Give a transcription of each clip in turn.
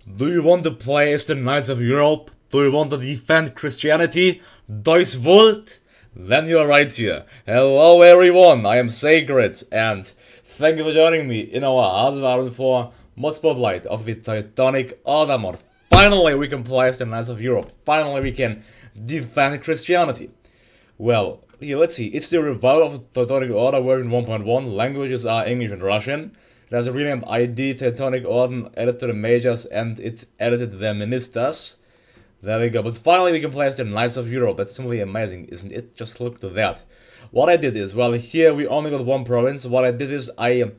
Do you want to play as the Knights of Europe? Do you want to defend Christianity? DEUS VULT? Then you are right here. Hello everyone, I am Sacred, and thank you for joining me in our Hardware for mod spotlight of the Teutonic Order mod. Finally we can play as the Knights of Europe. Finally we can defend Christianity. Well, here let's see, it's the revival of the Teutonic Order version 1.1, languages are English and Russian. It has a renamed ID, Teutonic Order, added to the majors, and it edited their ministers. There we go. But finally we can play as the Knights of Europe. That's simply amazing, isn't it? Just look to that. What I did is, well, here we only got one province. What I did is I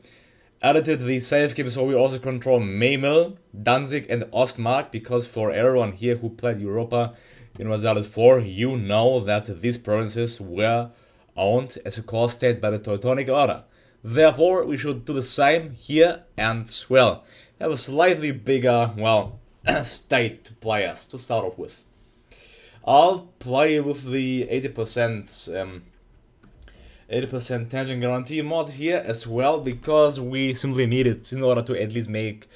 edited the save game so we also control Memel, Danzig, and Ostmark, because for everyone here who played Europa in Vasalis 4, you know that these provinces were owned as a core state by the Teutonic Order. Therefore, we should do the same here and, well, have a slightly bigger, well, state to play as, to start off with. I'll play with the 80% tension guarantee mod here as well, because we simply need it in order to at least make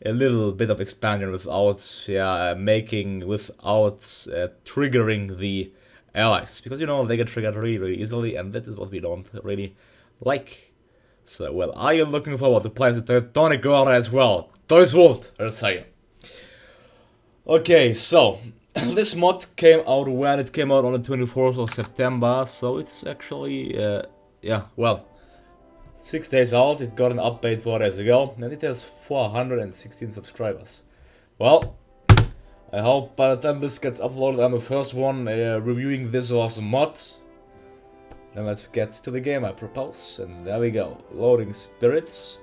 a little bit of expansion without, triggering the allies. Because, you know, they get triggered really easily, and that is what we don't really like. So, well, are you looking forward to play the Teutonic Order as well? DEUS VULT, let's say. Okay, so, this mod came out when it came out on the 24th of September, so it's actually, 6 days out. It got an update 4 days ago, and it has 416 subscribers. Well, I hope by the time this gets uploaded, I'm the first one reviewing this awesome mod. Then let's get to the game, I propose. And there we go. Loading spirits.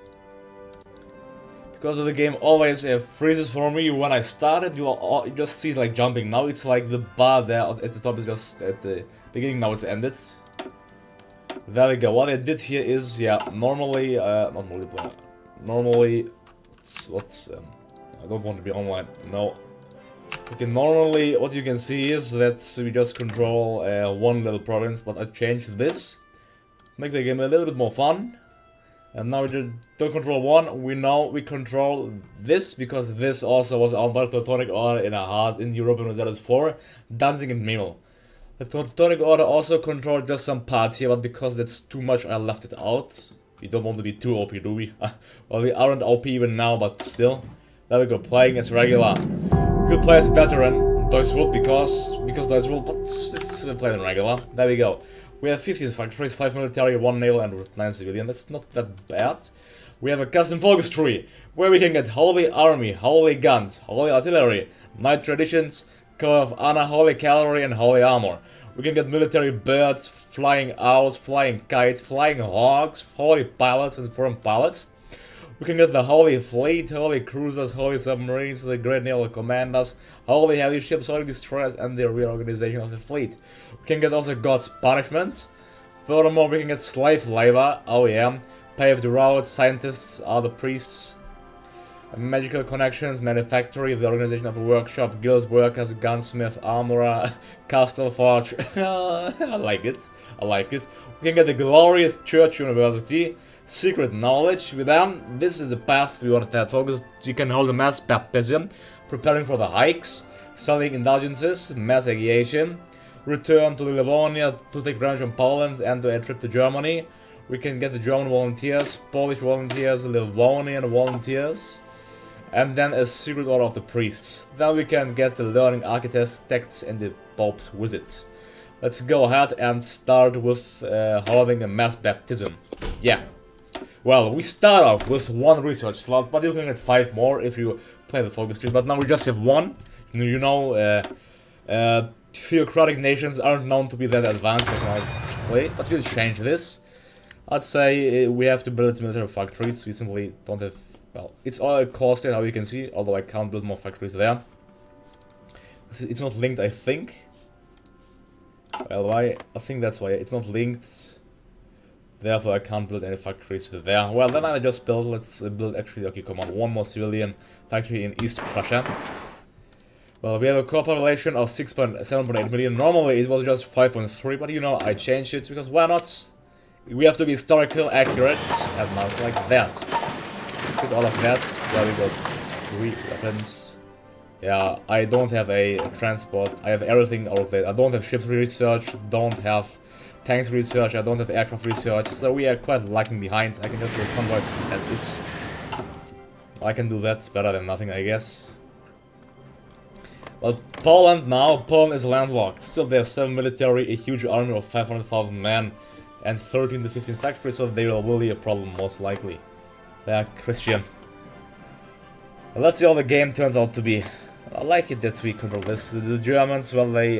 Because the game always freezes for me when I started, you just see it like jumping. Now it's like the bar there at the top is just at the beginning, now it's ended. There we go. What I did here is, normally, not multiplayer. Normally, I don't want to be online, no. Okay, normally what you can see is that we just control one little province, but I changed this. Make the game a little bit more fun. And now we just don't control one, we control this, because this also was owned by the Teutonic Order in Europe in Vasalis 4, Danzig and Memel. The Teutonic Order also controlled just some parts here, but because that's too much I left it out. We don't want to be too OP, do we? Well, we aren't OP even now, but still. There we go, playing as regular. Could play as veteran, DEUS VULT, because DEUS VULT, but it's still playing regular. There we go. We have 15 factories, 5 military, 1 naval, and 9 civilian. That's not that bad. We have a custom focus tree, where we can get Holy Army, Holy Guns, Holy Artillery, Knight Traditions, Code of Honor, Holy Cavalry, and Holy Armor. We can get military birds, flying owls, flying kites, flying hawks, Holy Pilots, and foreign pilots. We can get the Holy Fleet, Holy Cruisers, Holy Submarines, the Great Naval Commanders, Holy Heavy Ships, Holy Destroyers, and the reorganization of the fleet. We can get also God's Punishment. Furthermore, we can get Slave Labor, oh yeah, Paved Roads, Scientists are the Priests, Magical Connections, Manufactory, the Organization of a Workshop, Guild Workers, Gunsmith, Armorer, Castle Forge. I like it, I like it. We can get the Glorious Church University, Secret Knowledge. With them, this is the path we want to focus. You can hold a mass baptism, preparing for the hikes, selling indulgences, mass agiation, return to Livonia to take revenge on Poland and to a trip to Germany. We can get the German volunteers, Polish volunteers, Livonian volunteers, and then a secret order of the priests. Then we can get the learning architects and the Pope's wizards. Let's go ahead and start with holding a mass baptism. Yeah. Well, we start off with 1 research slot, but you can get 5 more if you play the focus tree. But now we just have 1. You know, theocratic nations aren't known to be that advanced technologically, but we'll change this. I'd say we have to build military factories. We simply don't have, well, it's all a core state, how you can see, although I can't build more factories there. It's not linked, I think. Well, why? I think that's why it's not linked. Therefore, I can't build any factories there. Well, then I just build, let's build actually, okay, come on, 1 more civilian factory in East Prussia. Well, we have a core population of 7.8 million. Normally, it was just 5.3, but you know, I changed it because why not? We have to be historically accurate, and now it's like that. Let's get all of that. There we go. 3 weapons. Yeah, I don't have a transport. I have everything out of it. I don't have ships research, don't have tanks research, I don't have aircraft research, so we are quite lagging behind. I can just go convoys, that's it. I can do that, it's better than nothing, I guess. Well, Poland now, Poland is landlocked. Still they have 7 military, a huge army of 500,000 men, and 13 to 15 factories, so they will be a problem most likely. They are Christian. Well, let's see how the game turns out to be. I like it that we control this. The Germans, well, they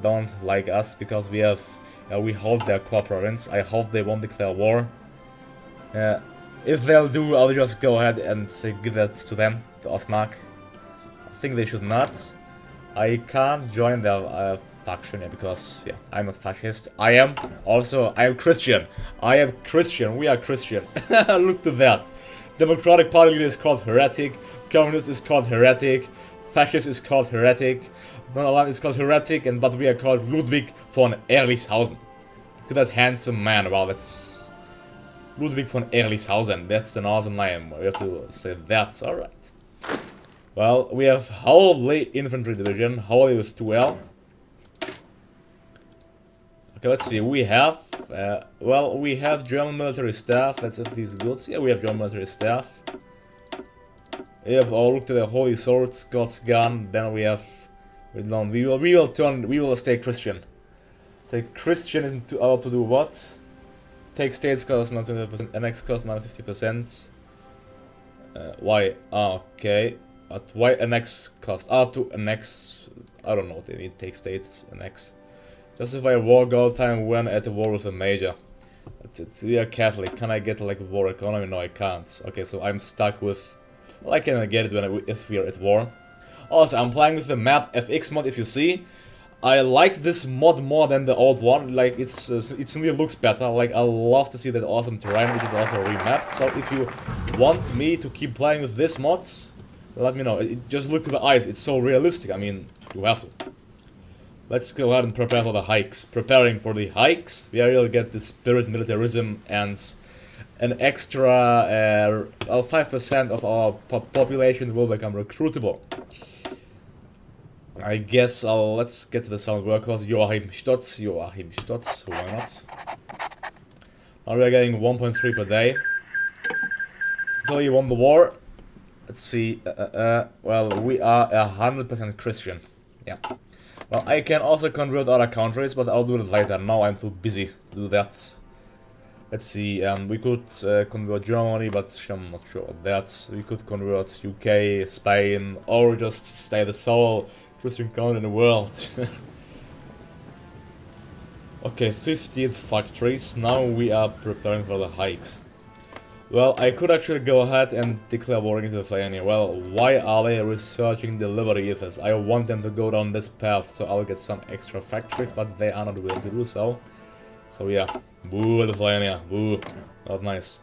don't like us because we have we hold their core province. I hope they won't declare war. If they'll do, I'll just go ahead and give that to them, to Osmark. I think they should not. I can't join their faction because, yeah, I'm a fascist. I am Christian. I am Christian. We are Christian. Look to that. Democratic Party leader is called heretic. Communist is called heretic. Fascist is called heretic. Non-aligned is called heretic, but we are called Ludwig von Ehrlichshausen. To that handsome man, wow, that's Ludwig von Ehrlichshausen. That's an awesome name. We have to say that. Alright. Well, we have Holy Infantry Division. Holy with 2L. Okay, let's see. We have, well, we have German military staff. That's at least good. Yeah, we have German military staff. We have looked at the Holy Sword, Scots Gun. Then we have, we will stay Christian. So Christian isn't allowed to do what? Take states cost minus 20%, NX cost minus 50%. Why? Ah, okay. But why NX cost? Ah, to NX. I don't know what they need. Take states, NX. Justify war goal time when at the war with a major. That's it. We are Catholic. Can I get like a war economy? No, I can't. Okay, so I'm stuck with. Well, I can get it when if we are at war. Also, I'm playing with the map FX mod. If you see, I like this mod more than the old one. Like it simply looks better. Like I love to see that awesome terrain, which is also remapped. So if you want me to keep playing with this mods, let me know. Just look to the eyes. It's so realistic. I mean, you have to. Let's go ahead and prepare for the hikes. Preparing for the hikes, we will get the spirit militarism and an extra 5% of our population will become recruitable. I guess let's get to the sound workers. Joachim Stotz, why not? Now we are getting 1.3 per day. Until you won the war. Let's see, well, we are 100% Christian. Yeah. Well, I can also convert other countries, but I'll do it later. Now I'm too busy to do that. Let's see, we could convert Germany, but I'm not sure of that. We could convert UK, Spain, or just stay the sole Christian country in the world. Okay, 15th factories. Now we are preparing for the hikes. Well, I could actually go ahead and declare war against Lithuania. Well, why are they researching the Liberty Ethos? I want them to go down this path, so I'll get some extra factories, but they are not willing to do so. So yeah, boo Lithuania, boo, not nice.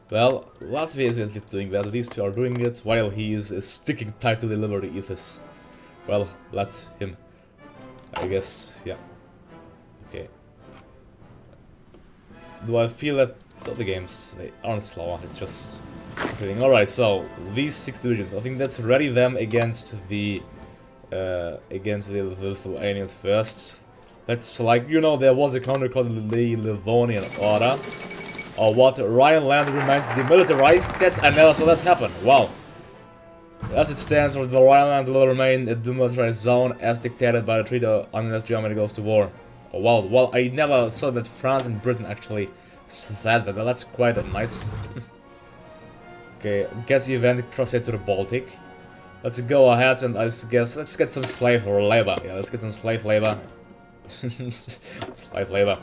Well, Latvia is doing that, these two are doing it, while he is sticking tight to the Liberty Ethos. Well, let him, I guess, yeah. Okay. Do I feel that the games, they aren't slower, it's just feeling. Alright, so these 6 divisions, I think that's ready them against the Lithuanians first. That's like, you know, there was a country called the Livonian Order. Or what, Rhineland remains demilitarized? I never saw that happen, wow. As it stands, the Rhineland will remain a demilitarized zone as dictated by the treaty unless Germany goes to war. Oh wow, well, I never saw that France and Britain actually said that. That's quite nice. Okay, get the event crossed to the Baltic. Let's go ahead and I guess let's get some slave labor. Yeah, let's get some slave labor. Slave labor.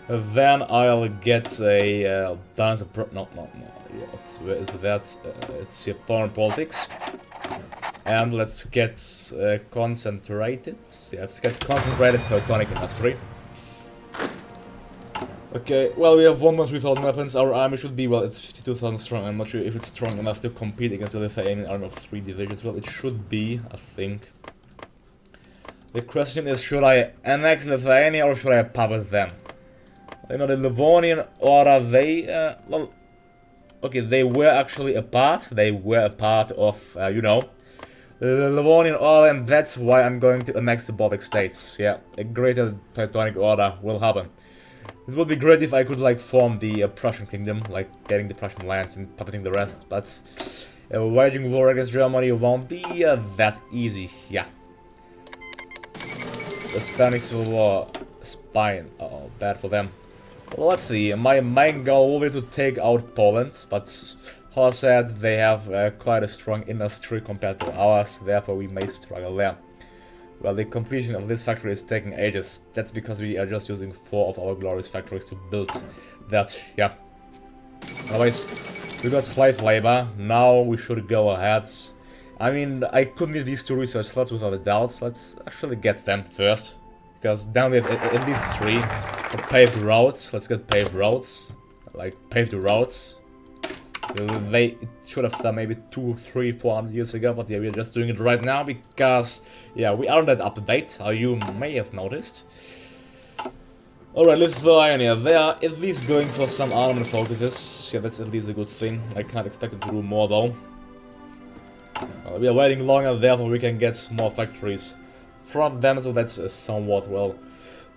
Then I'll get a balance of no. Where is that? It's here, foreign politics. And let's get concentrated. Yeah, let's get concentrated Teutonic industry. Okay, well, we have 1,300 weapons. Our army should be, well, it's 52,000 strong. I'm not sure if it's strong enough to compete against the Lithuanian army of 3 divisions. Well, it should be, I think. The question is, should I annex Lithuania or should I puppet them? You know, the Livonian Order, they, well, okay, they were actually a part. They were a part of, you know, the Livonian Order, and that's why I'm going to annex the Baltic states. Yeah, a greater Teutonic Order will happen. It would be great if I could, like, form the Prussian kingdom, like getting the Prussian lands and puppeting the rest, but waging war against Germany won't be that easy. Yeah. The Spanish Civil War, Spain. Uh-oh, bad for them. Well, let's see. My main goal will be to take out Poland, but how I said, they have quite a strong industry compared to ours, therefore we may struggle there. Well, the completion of this factory is taking ages. That's because we are just using 4 of our glorious factories to build that, yeah. Otherwise, we got slave labor. Now we should go ahead. I mean, I could need these 2 research slots without a doubt. Let's actually get them first. Because down we have at least 3 paved roads. Let's get paved roads. Like, paved roads. They should have done maybe 200, 300, 400 years ago, but yeah, we're just doing it right now because, yeah, we aren't that up to date, how you may have noticed. Alright, Lithuania, they are at least going for some armament focuses. Yeah, that's at least a good thing. I can't expect them to do more though. We are waiting longer, therefore we can get more factories from them, so that's a somewhat, well,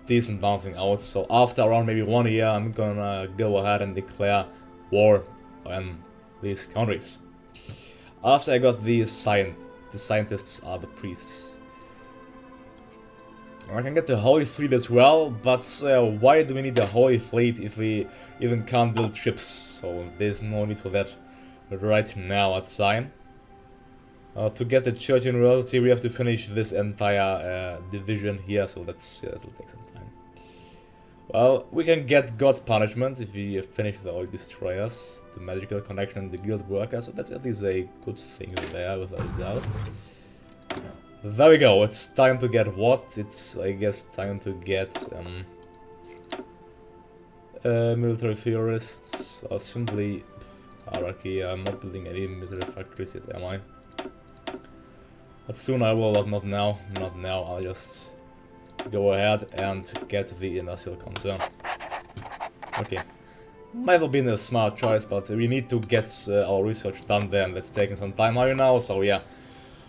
decent bouncing out. So after around maybe 1 year, I'm gonna go ahead and declare war on these countries. After I got the scientists are the priests. I can get the Holy Fleet as well, but why do we need the Holy Fleet if we even can't build ships? So there's no need for that right now at Zion. To get the Church University, we have to finish this entire division here, so that'll take some time. Well, we can get God's punishment if we finish the oil destroyers, the magical connection and the guild workers, so that's at least a good thing there, without a doubt. There we go, it's time to get what? It's, I guess, time to get military theorists, or simply hierarchy. I'm not building any military factories yet, am I? But soon I will, but not now, not now, I'll just go ahead and get the industrial concern. Okay. Might have been a smart choice, but we need to get our research done there, and that's taking some time right now, so yeah.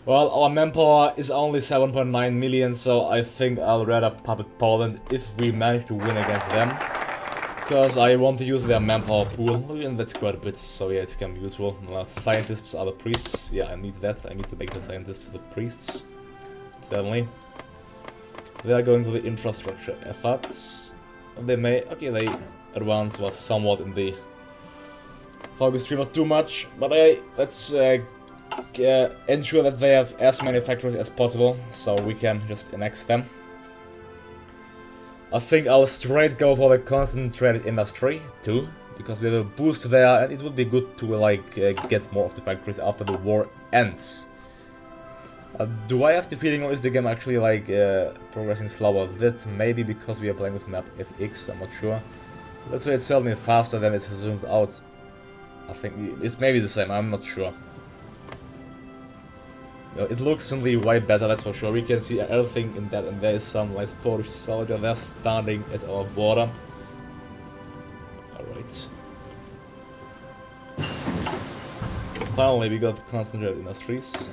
Well, our manpower is only 7.9 million, so I think I'll rather puppet Poland if we manage to win against them. Because I want to use their manpower pool, and that's quite a bit, so yeah, it can be useful. Scientists are the priests, yeah, I need that. I need to make the scientists the priests. Certainly. They are going to the infrastructure efforts. They may, okay, they advance was somewhat in the focus tree, not too much, but let's ensure that they have as many factories as possible, so we can just annex them. I think I'll straight go for the concentrated industry too, because we have a boost there, and it would be good to like get more of the factories after the war ends. Do I have the feeling, or is the game actually like progressing slower? That maybe because we are playing with map FX, I'm not sure. Let's say it's certainly faster than it's zoomed out. I think it's maybe the same, I'm not sure. It looks simply way better, that's for sure. We can see everything in that, and there is some nice Polish soldier there standing at our border. Alright. Finally, we got concentrated industries.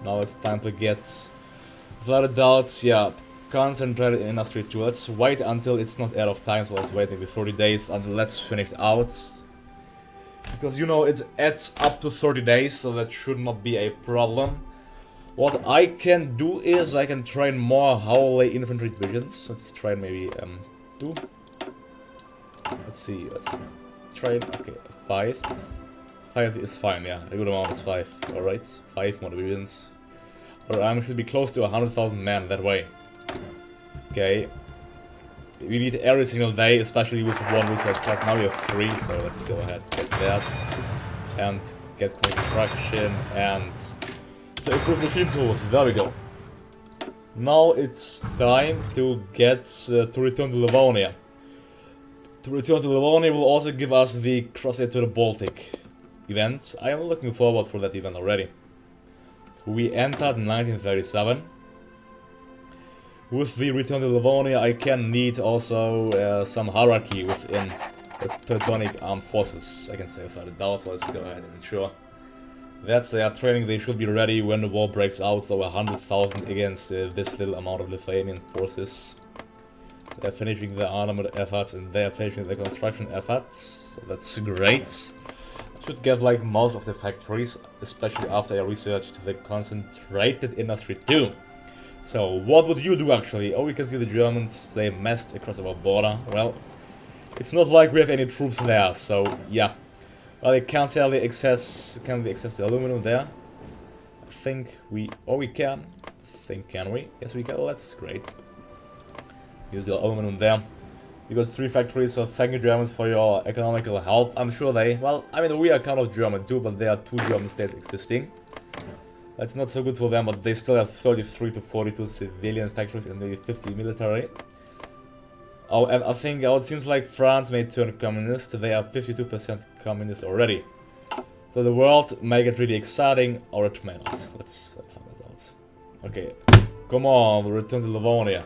Now it's time to get, without a doubt, yeah, concentrated industry too. Let's wait until it's not out of time, so let's wait maybe 30 days until that's finished out. Because, you know, it adds up to 30 days, so that should not be a problem. What I can do is I can train more Howley infantry divisions. Let's train maybe 2. Let's see, let's train, okay, 5. 5 is fine, yeah, a good amount is 5. Alright, 5 more divisions. Our army should be close to 100,000 men that way. Okay. We need every single day, especially with 1 research slot. Now we have 3, so let's go ahead, get that. And get construction and the improved machine tools. There we go. Now it's time to get to return to Livonia. To return to Livonia will also give us the Crusade to the Baltic event. I am looking forward for that event already. We entered 1937. With the return to Livonia, I can need also some hierarchy within the Teutonic armed forces, I can say without a doubt, so let's go ahead and ensure that's their training. They should be ready when the war breaks out, so 100,000 against this little amount of Lithuanian forces. They're finishing their armament efforts and they're finishing their construction efforts, so that's great. I should get like most of the factories, especially after I researched the concentrated industry too. So what would you do actually? Oh, we can see the Germans, they messed across our border. Well, it's not like we have any troops there, so yeah. Well, they can't sell the excess, the aluminum there? I think we, or we can. Can we? Yes, we can. Oh, that's great. Use the aluminum there. You got 3 factories, so thank you Germans for your economical help. I'm sure they, well, I mean, we are kind of German too, but there are 2 German states existing. That's not so good for them, but they still have 33 to 42 civilian factories and maybe 50 military. Oh, and I think it seems like France may turn communist. They are 52% communist already. So the world may get really exciting, or it may not. Let's find that out. Okay, come on, we return to Livonia.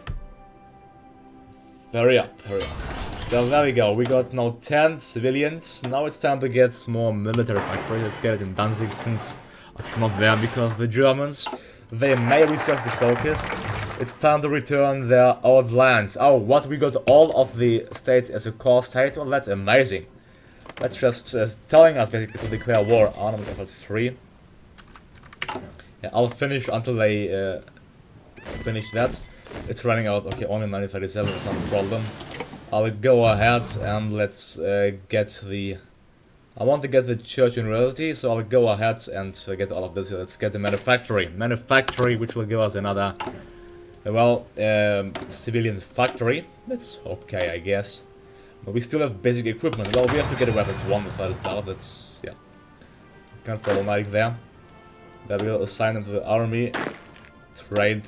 Hurry up, hurry up. There we go, we got now 10 civilians. Now it's time to get some more military factories. Let's get it in Danzig since it's not there because the Germans, they may research the focus. It's time to return their old lands. Oh, what? We got all of the states as a core state? Well, that's amazing. That's just telling us basically to declare war. Armament effort 3. Yeah, I'll finish until they finish that. It's running out. Okay, only 1937, it's not a problem. I'll go ahead and let's get the... I want to get the Church University, so I'll go ahead and get all of this. Let's get the manufactory, which will give us another, well, civilian factory. That's okay, I guess. But we still have basic equipment. Well, we have to get a weapons one without a doubt. That's, yeah, kind of problematic there. That will assign them to the army. Train.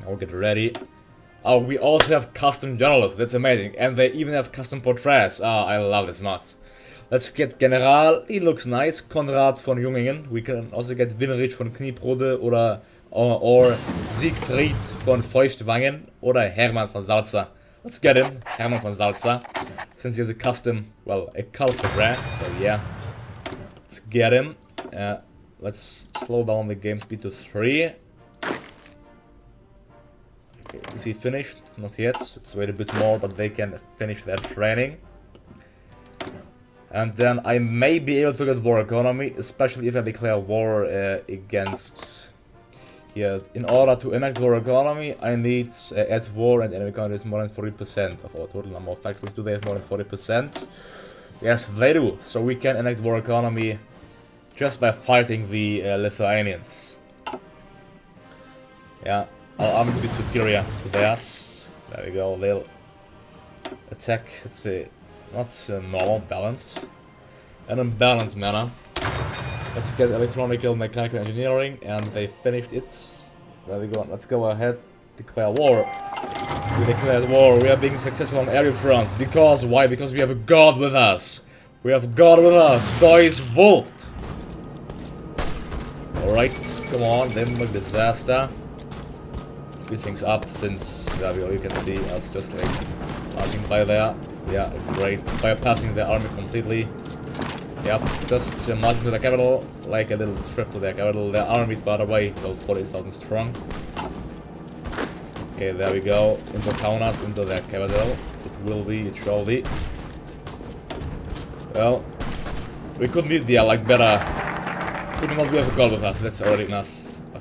I'll get ready. Oh, we also have custom journalists, that's amazing. And they even have custom portraits. Ah, I love this much. Let's get General, he looks nice. Konrad von Jungingen. We can also get Winnerich von Kniebrode or Siegfried von Feuchtwangen or Hermann von Salza. Let's get him, Hermann von Salza. Since he has a custom, well, a culture brand, so yeah. Let's get him. Let's slow down the game speed to 3. Is he finished? Not yet. Let's wait a bit more, but they can finish their training. And then I may be able to get war economy, especially if I declare war against... Yeah, in order to enact war economy, I need at war and enemy countries more than 40% of our total number of factories. Do they have more than 40%? Yes, they do. So we can enact war economy just by fighting the Lithuanians. Yeah. Our army will be superior to theirs. There we go, they'll attack, it's not normal, balanced. An unbalanced manner. Let's get electronical mechanical engineering, and they finished it. There we go, let's go ahead, declare war. We declared war, we are being successful on area fronts. Because, why? Because we have a god with us. We have God with us, DEUS VULT. Alright, come on, Denmark disaster. Speed things up since there we go, you can see us just like passing by there. Yeah, great. Bypassing the army completely. Yep, just marching to the capital, like a little trip to their capital. Their army is by the way about 40,000 strong. Okay, there we go. Into Kaunas, into their capital. It will be, it shall be. Well, we could need the like better. Could not be have a god with us, that's already enough.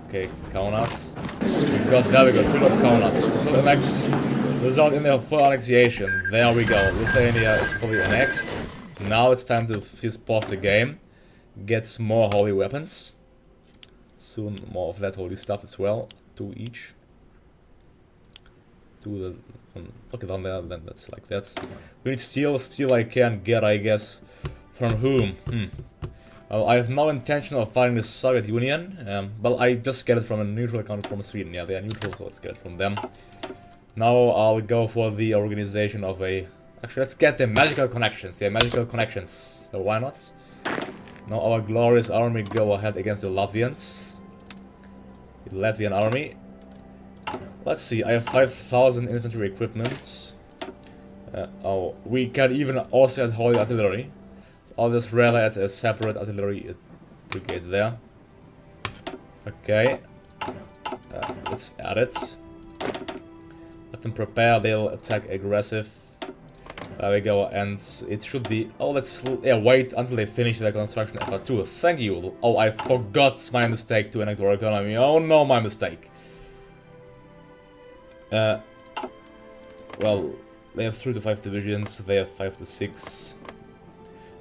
Okay, Kaunas. There we go, Treaty of Kaunas. This will result in their full annexation. There we go, Lithuania is fully annexed. Now it's time to just pause the game. Get some more holy weapons. Soon more of that holy stuff as well. 2 each. 2 okay, down there, then that's like that. We need steel. Steel I can get, I guess. From whom? I have no intention of fighting the Soviet Union, but I just get it from a neutral country from Sweden. Yeah, they are neutral, so let's get it from them. Now I'll go for the organization of a... Actually, let's get the magical connections. Yeah, magical connections. So why not? Now our glorious army go ahead against the Latvians. The Latvian army. Let's see, I have 5,000 infantry equipment. Oh, we can even also add holy artillery. I'll just rather add a separate artillery brigade there. Okay. Let's add it. Let them prepare, they'll attack aggressive. There we go, and it should be... Oh, let's wait until they finish their construction effort too. Thank you. Oh, I forgot my mistake to enact war economy. Oh no, my mistake. Well, they have 3 to 5 divisions, they have 5 to 6.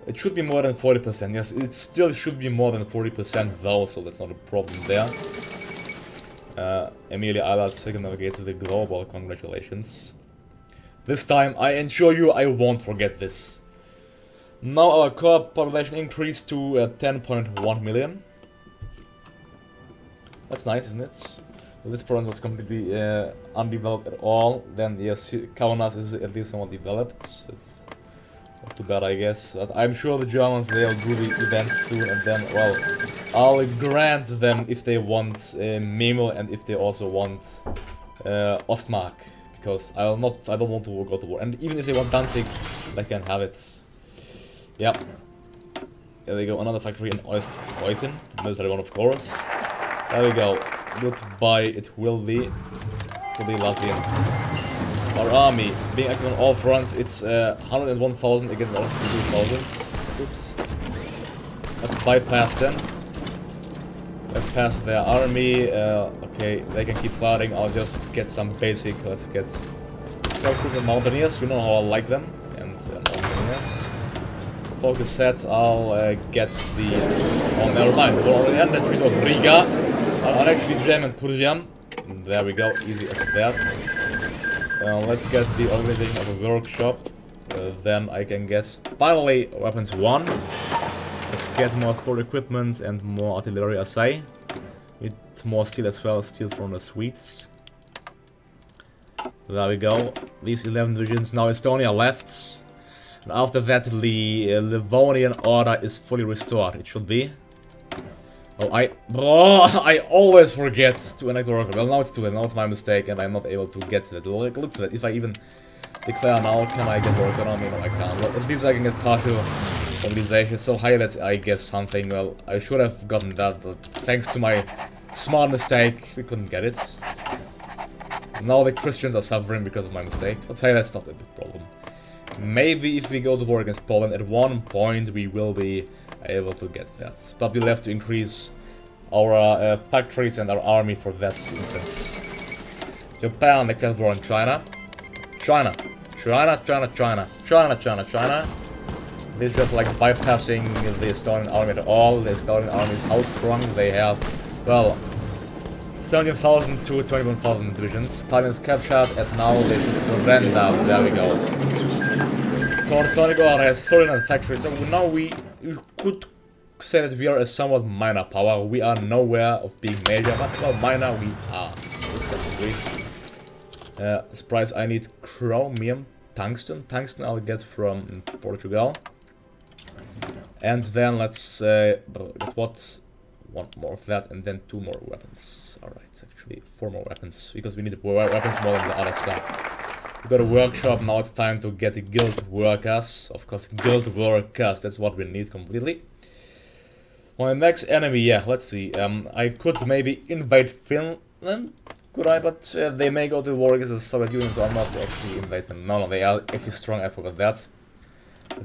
It should be more than 40%, yes, it still should be more than 40% though, so that's not a problem there. Emilia Ayla's second navigates to the global, congratulations. This time, I ensure you, I won't forget this. Now our core population increased to 10.1 million. That's nice, isn't it? Well, this province was completely undeveloped at all. Then yes, Kaunas is at least somewhat developed. That's not too bad, I guess. But I'm sure the Germans, they'll do the events soon, and then, well, I'll grant them if they want Memel and if they also want Ostmark. Because I don't want to go to war. And even if they want Danzig, they can have it. Yep. There we go, another factory in Oisen. Military one, of course. There we go. Goodbye, it will be to the Latvians. Our army, being active on all fronts, it's 101,000 against our 52,000. Oops. Let's bypass them. Bypass their army. Okay, they can keep fighting. I'll just get some basic. Let's get the Mountaineers. You know how I like them. And Mountaineers. Focus sets. I'll get the. Oh, never mind. We're already ended. We go Riga. I'll annex Vijay and Kurjam. There we go. Easy as that. Let's get the organization of a workshop. Then I can get finally weapons 1. Let's get more sport equipment and more artillery assay. Need more steel as well, steel from the Swedes. There we go. These 11 divisions. Now Estonia left. And after that the Livonian order is fully restored. It should be. Oh, I always forget to enact the worker. Well, now it's too late. Now it's my mistake and I'm not able to get to it. Look at that. If I even declare now, can I get work economy? No, I can't. Well, at least I can get partial mobilization. So high that I guess something. Well, I should have gotten that, but thanks to my smart mistake, we couldn't get it. Now the Christians are suffering because of my mistake. But hey, that's not a big problem. Maybe if we go to war against Poland, at one point we will be able to get that. But we'll have to increase our factories and our army for that instance. Japan declared war on China. China. This is just like bypassing the Estonian army at all. The Estonian army is outstrung. They have, well, 17,000 to 21,000 divisions. Tallinn captured and now they should surrender. There we go. Teutonic order has 39 factories, so now you could say that we are a somewhat minor power. We are nowhere of being major, but well, minor we are. Surprise, I need chromium, tungsten. Tungsten I'll get from Portugal. And then let's get what? One more of that, and then 2 more weapons. Alright, actually 4 more weapons, because we need weapons more than the other stuff. We got a workshop, now it's time to get the guild workers. Of course, guild workers, that's what we need completely. My next enemy, yeah, let's see. I could maybe invade Finland, could I? But they may go to war against the Soviet Union, so I'm not actually invade them. No, they are actually strong, I forgot that.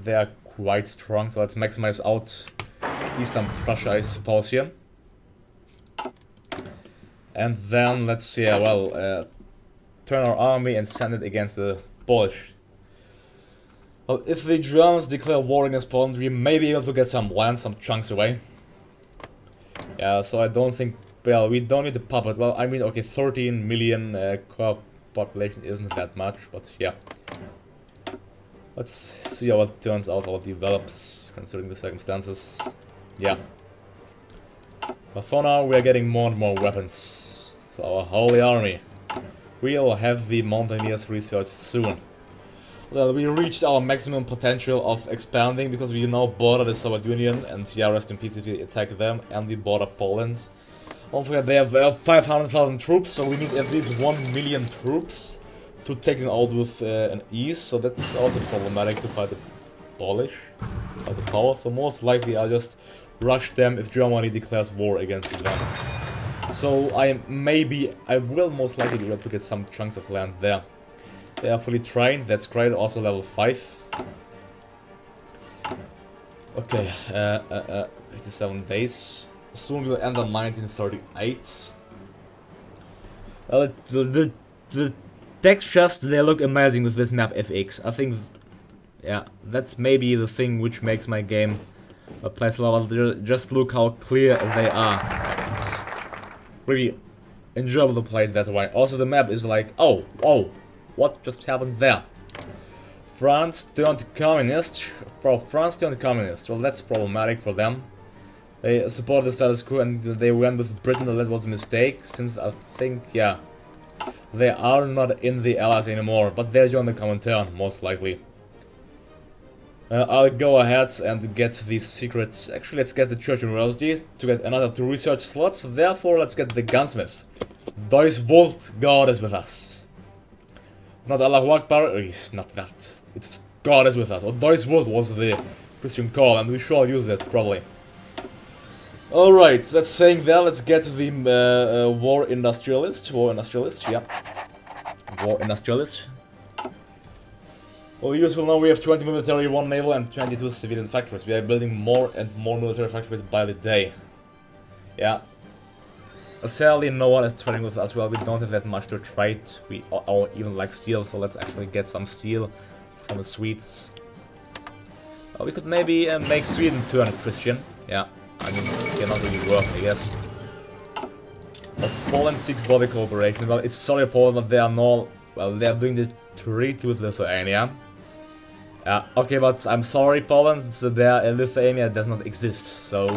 They are quite strong, so let's maximize out Eastern Prussia, I suppose, here. And then, let's see, well, turn our army and send it against the Polish. Well, if the Germans declare war against Poland, we may be able to get some land, some chunks away. Yeah, so I don't think, well, we don't need the puppet. Well, I mean, okay, 13 million core population isn't that much, but yeah. Let's see how it turns out, how it develops, considering the circumstances. Yeah. But for now, we are getting more and more weapons. So our holy army. We'll have the Mountaineers researched soon. Well, we reached our maximum potential of expanding because we now border the Soviet Union, and yeah, rest in peace if we attack them, and we border Poland. Don't forget, they have 500,000 troops, so we need at least 1 million troops to take them out with an ease, so that's also problematic to fight the Polish, fight the Poles. So most likely I'll just rush them if Germany declares war against them. So I will most likely be able to get some chunks of land there. They are fully trained, that's great, also level 5. Okay, 87 days. Soon we'll end on 1938. Well, the textures, they look amazing with this map FX. I think, yeah, that's maybe the thing which makes my game a place level. Just look how clear they are. It's really enjoyable to play it that way. Also, the map is like, oh, what just happened there? France turned communist. For France turned communist. Well, that's problematic for them. They support the status quo and they went with Britain, and that was a mistake, since I think, yeah, they are not in the Allies anymore, but they'll join the Comintern, most likely. I'll go ahead and get these secrets. Actually, let's get the Church University to get another 2 research slots, therefore let's get the Gunsmith. DEUS VULT, God is with us. Not Allahu Akbar, it's not that. It's God is with us. Or DEUS VULT was the Christian call, and we shall use that, probably. Alright, that's saying there, let's get the War Industrialist, yeah. War Industrialist. Well, useful now we have 20 military, 1 naval, and 22 civilian factories. We are building more and more military factories by the day. Yeah. Sadly, no one is trading with us. Well, we don't have that much to trade. We even like steel, so let's actually get some steel from the Swedes. We could maybe make Sweden turn Christian, yeah. I mean, cannot really work, I guess. But Poland seeks border cooperation. Well, it's sorry Poland, but they are not... Well, they are doing the treaty with Lithuania. Okay, but I'm sorry Poland, so Lithuania does not exist. So,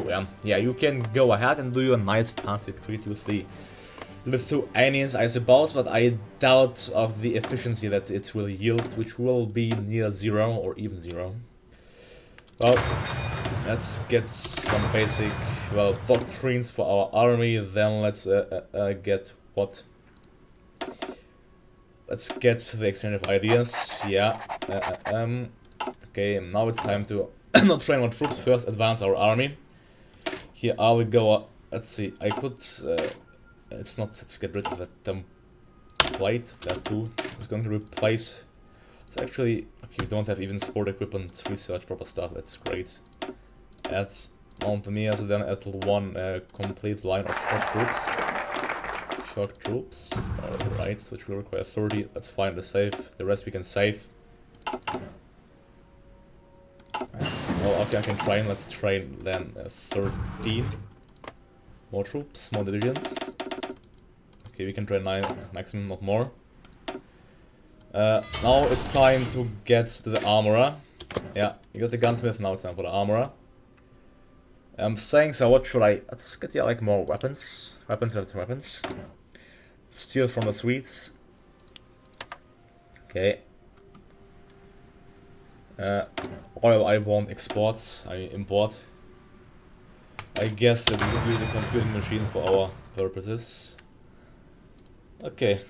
yeah, you can go ahead and do your nice fancy treaty with the Lithuanians, I suppose. But I doubt of the efficiency that it will yield, which will be near 0 or even 0. Well, let's get some basic, well, doctrines for our army, then let's get what? Let's get the exchange of ideas, yeah. Okay, now it's time to not train our troops, first advance our army. Here I will go, let's see, I could, let's get rid of that template, that too. It's going to replace... It's actually, okay, we don't have even sport equipment, research, proper stuff, that's great. Add Mountaineer, so then add 1 complete line of shock troops. Alright, so it will require 30, that's fine to save, the rest we can save. Well, okay, I can train, let's train then 13. More troops, more divisions. Okay, we can train 9 maximum, not more. Now it's time to get to the armorer. Yeah, you got the gunsmith, now it's time for the armorer. I'm saying, so what should I... Let's get, yeah, like more weapons. Weapons. Steal from the Swedes. Okay. Oil I won't export, I import. I guess that we could use a computing machine for our purposes. Okay.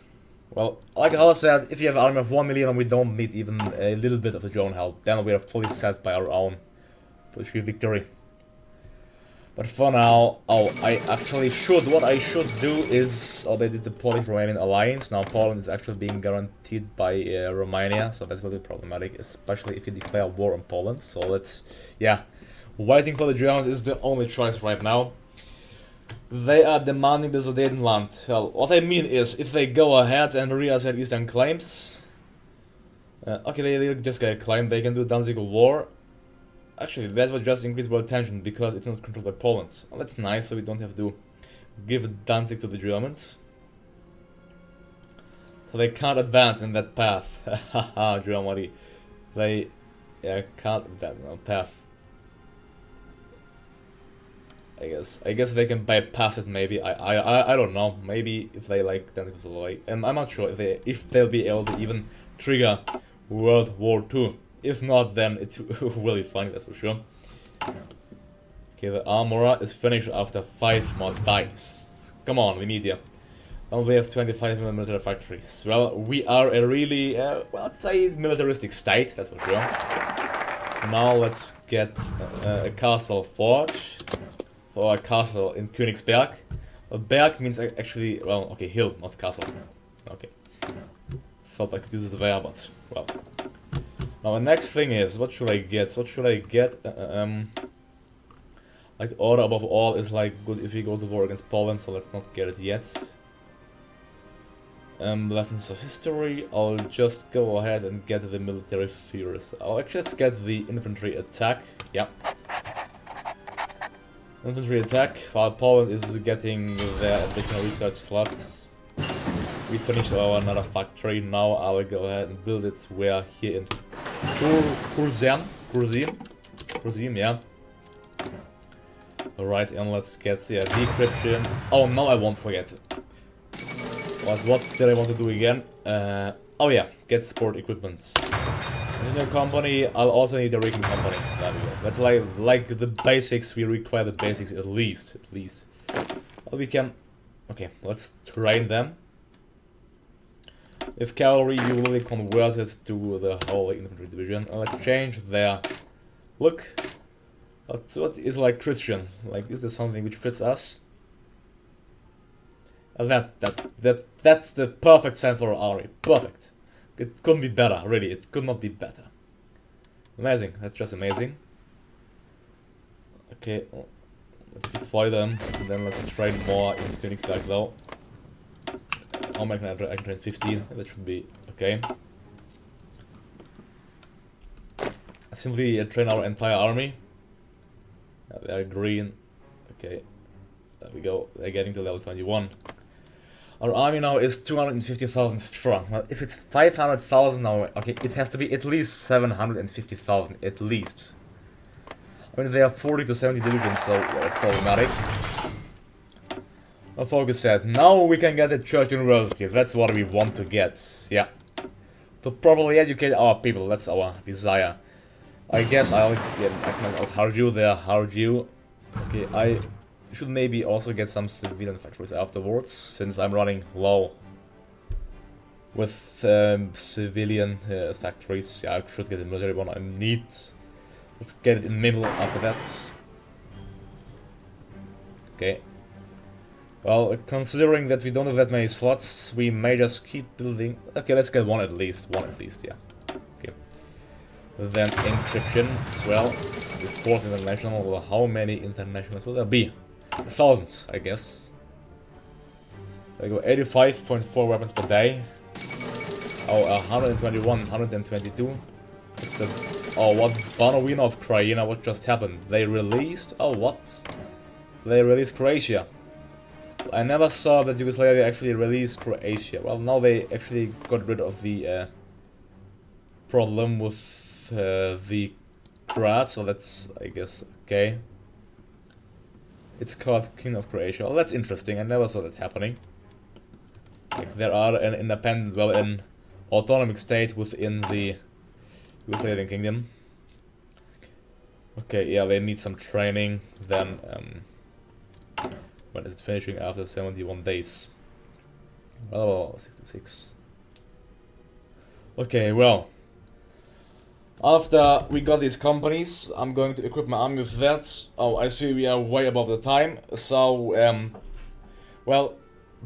Well, like I said, if you have an army of 1 million and we don't need even a little bit of the German help, then we are fully set by our own to achieve victory. But for now, what I should do is, they did the Polish-Romanian alliance. Now Poland is actually being guaranteed by Romania, so that will be problematic, especially if you declare war on Poland. So let's, yeah, waiting for the Germans is the only choice right now. They are demanding the Sudetenland. Well, what I mean is, if they go ahead and reassert eastern claims, okay, they just get a claim, they can do Danzig War. Actually, that would just increase world tension because it's not controlled by Poland. Well, that's nice, so we don't have to give Danzig to the Germans. So they can't advance in that path. Haha, Germany. They can't advance in that path. I guess they can bypass it. Maybe I don't know. Maybe if they like then it goes away. I'm not sure if they'll be able to even trigger World War II. If not, then it's really funny. That's for sure. Okay, the armorer is finished after 5 more dice. Come on, we need you. And we have 25 military factories. Well, we are a really, well, I'd say militaristic state, that's for sure. Now let's get a castle forge for a castle in Königsberg. Berg means actually, well, okay, hill, not castle. Okay. Thought I could use this there, but, well. Now the next thing is, what should I get? What should I get? Like, order above all is like good if we go to war against Poland, so let's not get it yet. Lessons of history, I'll just go ahead and get the military theories. Oh, actually, let's get the infantry attack. Yeah. Infantry attack, while Poland is getting their additional research slots. We finished our another factory, now I will go ahead and build it where here in Kurzim, yeah. Alright, and let's get, yeah, decryption. Oh, no, I won't forget. What did I want to do again? Oh yeah, get sport equipment. In a company, I'll also need a rigging company. There we go. That's like the basics, we require the basics at least. Well, we can... Okay, let's train them. If cavalry, you will be converted to the whole infantry division. Let's change their look. What is like Christian? Like, is this something which fits us? That's the perfect Central Army. Perfect. It couldn't be better, really. It could not be better. Amazing. That's just amazing. Okay, well, let's deploy them, and then let's train more in Königsberg though. How many can I train? I can train 15. That should be okay. Simply train our entire army. They are green. Okay, there we go. They're getting to level 21. Our army now is 250,000 strong. Well, if it's 500,000 now, okay, it has to be at least 750,000, at least. I mean, they have 40 to 70 divisions, so yeah, that's problematic. Our focus said, now we can get a church university. That's what we want to get, yeah. To properly educate our people, that's our desire. I guess I'll get maximize out Harju there, Harju. Okay, I should maybe also get some civilian factories afterwards, since I'm running low with civilian factories. Yeah, I should get a military one. I need. Let's get it in the middle after that. Okay. Well, considering that we don't have that many slots, we may just keep building. Okay, let's get one at least. Yeah. Okay. Then encryption as well. Report international. Well, how many internationals will there be? 1,000, I guess. There we go, 85.4 weapons per day. Oh, 121, 122. That's the... Oh, what? Banowina of Kraina, what just happened? They released... Oh, what? They released Croatia. I never saw that Yugoslavia actually released Croatia. Well, now they actually got rid of the problem with the Croats, so that's, I guess, okay. It's called King of Croatia. Well, that's interesting. I never saw that happening. Like, there are an independent, well, an autonomic state within the Yugoslavian kingdom. Okay, yeah, they need some training. Then, when is it finishing? After 71 days. Oh, 66. Okay, well. After we got these companies, I'm going to equip my army with that. Oh, I see we are way above the time. So, well,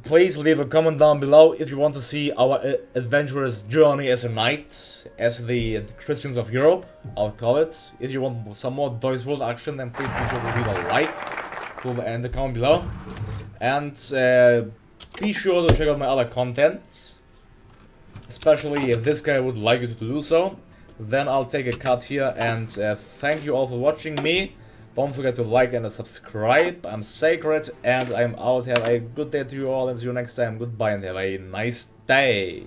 please leave a comment down below if you want to see our adventurous journey as a knight, as the Christians of Europe, I'll call it. If you want some more DEUS VULT action, then please be sure to leave a like and the comment below. And be sure to check out my other content, especially if this guy would like you to do so. Then I'll take a cut here, and thank you all for watching me. Don't forget to like and subscribe. I'm Sacred, and I'm out. Have a good day to you all, and see you next time. Goodbye, and have a nice day.